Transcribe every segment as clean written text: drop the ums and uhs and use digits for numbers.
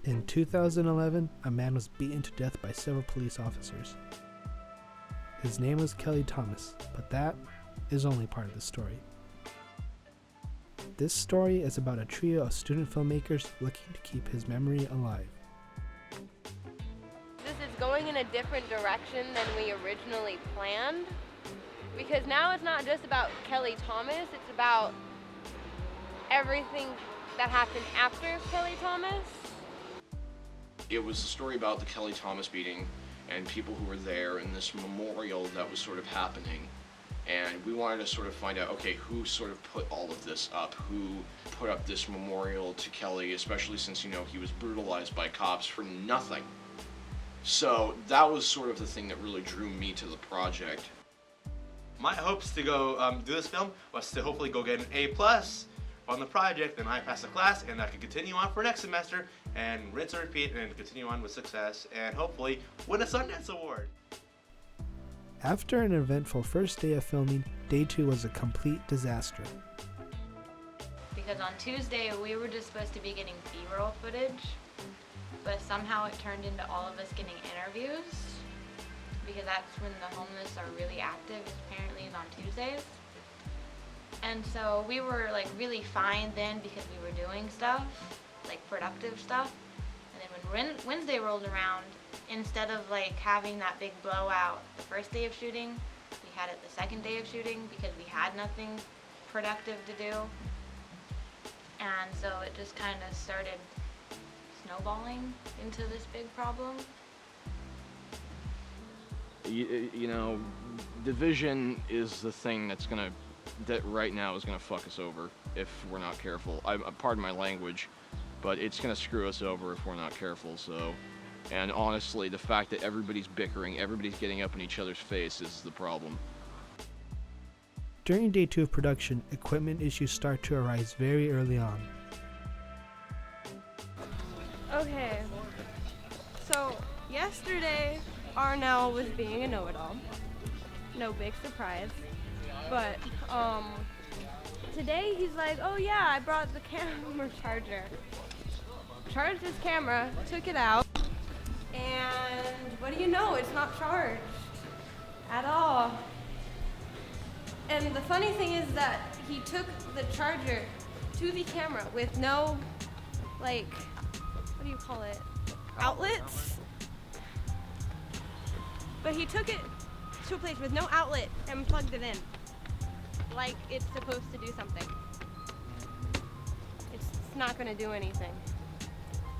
In 2011, a man was beaten to death by several police officers. His name was Kelly Thomas, but that is only part of the story. This story is about a trio of student filmmakers looking to keep his memory alive. This is going in a different direction than we originally planned, because now it's not just about Kelly Thomas, it's about everything that happened after Kelly Thomas. It was a story about the Kelly Thomas beating and people who were there and this memorial that was sort of happening. And we wanted to sort of find out, okay, who sort of put all of this up? Who put up this memorial to Kelly, especially since, you know, he was brutalized by cops for nothing. So that was sort of the thing that really drew me to the project. My hopes to go do this film was to hopefully go get an A+ on the project, and I pass the class, and I can continue on for next semester and rinse and repeat and continue on with success and hopefully win a Sundance Award. After an eventful first day of filming, day 2 was a complete disaster. Because on Tuesday we were just supposed to be getting B-roll footage, but somehow it turned into all of us getting interviews, because that's when the homeless are really active, apparently is on Tuesdays. And so we were like really fine then because we were doing stuff, like productive stuff. And then when Wednesday rolled around, instead of like having that big blowout the first day of shooting, we had it the second day of shooting because we had nothing productive to do. And so it just kind of started snowballing into this big problem. You know, division is the thing that right now is gonna fuck us over if we're not careful. Pardon my language, but it's gonna screw us over if we're not careful. So, and honestly, the fact that everybody's bickering, everybody's getting up in each other's face is the problem. During day 2 of production, equipment issues start to arise very early on. Okay, so yesterday Arnell was being a know-it-all. No big surprise. But today he's like, oh yeah, I brought the camera charger. Charged his camera, took it out, and what do you know, it's not charged at all. And the funny thing is that he took the charger to the camera with no, like, what do you call it, outlets? But he took it to a place with no outlet and plugged it in, like it's supposed to do something. It's not gonna do anything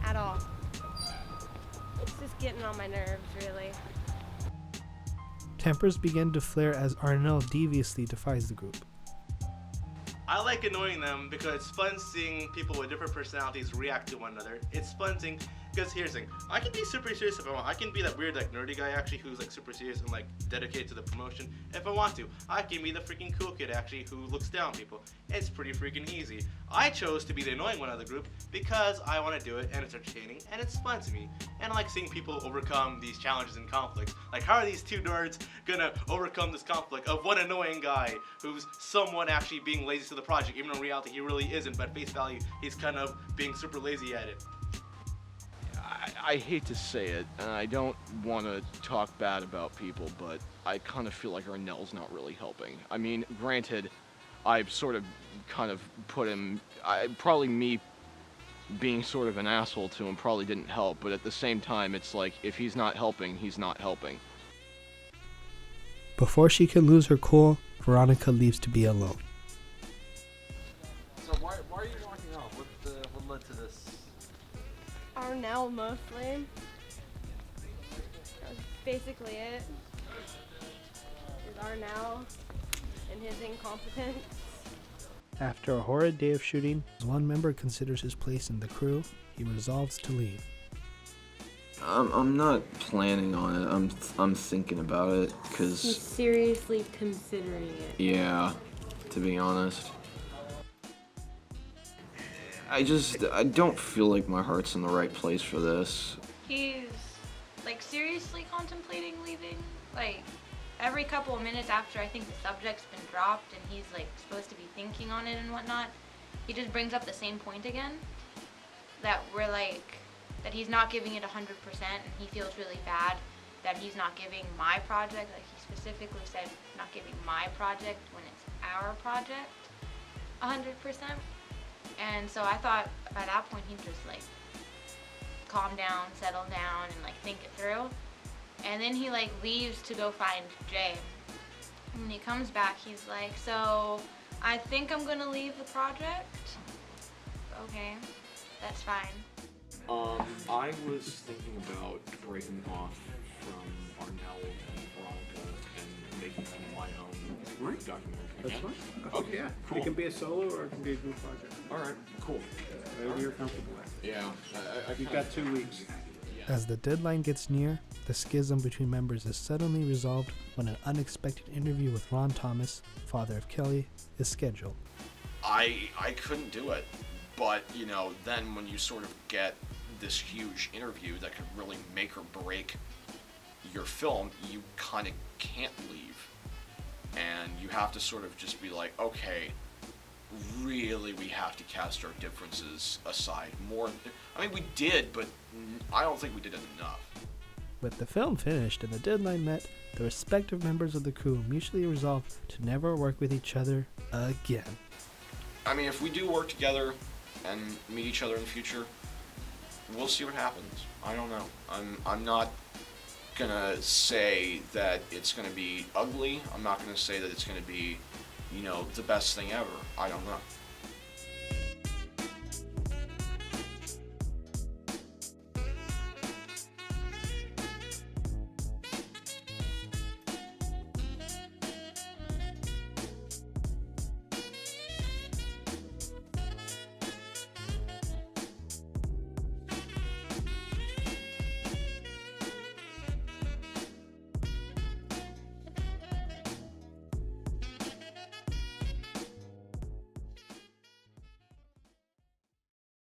at all. It's just getting on my nerves, really. Tempers begin to flare as Arnell deviously defies the group. I like annoying them because it's fun seeing people with different personalities react to one another. It's fun seeing, because here's the thing, I can be super serious if I want. I can be that weird like nerdy guy actually who's like super serious and like dedicated to the promotion if I want to. I can be the freaking cool kid actually who looks down on people. It's pretty freaking easy. I chose to be the annoying one of the group because I want to do it and it's entertaining and it's fun to me. And I like seeing people overcome these challenges and conflicts. Like, how are these two nerds gonna overcome this conflict of one annoying guy who's someone actually being lazy to the project, even though in reality he really isn't, but at face value he's kind of being super lazy at it. I hate to say it, and I don't want to talk bad about people, but I kind of feel like Arnell's not really helping. I mean, granted, I've sort of kind of put him, probably me being sort of an asshole to him probably didn't help, but at the same time, it's like, if he's not helping, he's not helping. Before she can lose her cool, Veronica leaves to be alone. So why are you walking off? What led to this? Arnell mostly. That's basically it. Is Arnell and his incompetence. After a horrid day of shooting, as one member considers his place in the crew, he resolves to leave. I'm not planning on it. I'm thinking about it, cause He's seriously considering it. yeah, to be honest, I don't feel like my heart's in the right place for this. He's like seriously contemplating leaving. Like every couple of minutes after I think the subject's been dropped and he's like supposed to be thinking on it and whatnot, he just brings up the same point again. That we're like, that he's not giving it 100%, and he feels really bad that he's not giving my project, like he specifically said, not giving my project when it's our project 100%. And so I thought by that point he'd just like calm down, settle down, and like think it through. And then he like leaves to go find Jay. And when he comes back, he's like, so I think I'm gonna leave the project. Okay, that's fine. I was thinking about breaking off from Arnell and Veronica and making my own Right. documentary. That's fine. Okay, Yeah. cool. It can be a solo or it can be a group project. All right, cool. Whatever you're comfortable with. Yeah, You've got 2 weeks. As the deadline gets near, the schism between members is suddenly resolved when an unexpected interview with Ron Thomas, father of Kelly, is scheduled. I couldn't do it, but you know, then when you sort of get this huge interview that could really make or break your film, you kind of can't leave, and you have to sort of just be like, okay, really, we have to cast our differences aside more. I mean, we did, but I don't think we did it enough. With the film finished and the deadline met, the respective members of the crew mutually resolved to never work with each other again. I mean, if we do work together and meet each other in the future, we'll see what happens. I don't know. I'm not gonna say that it's gonna be ugly. I'm not gonna say that it's gonna be, you know, the best thing ever. I don't know.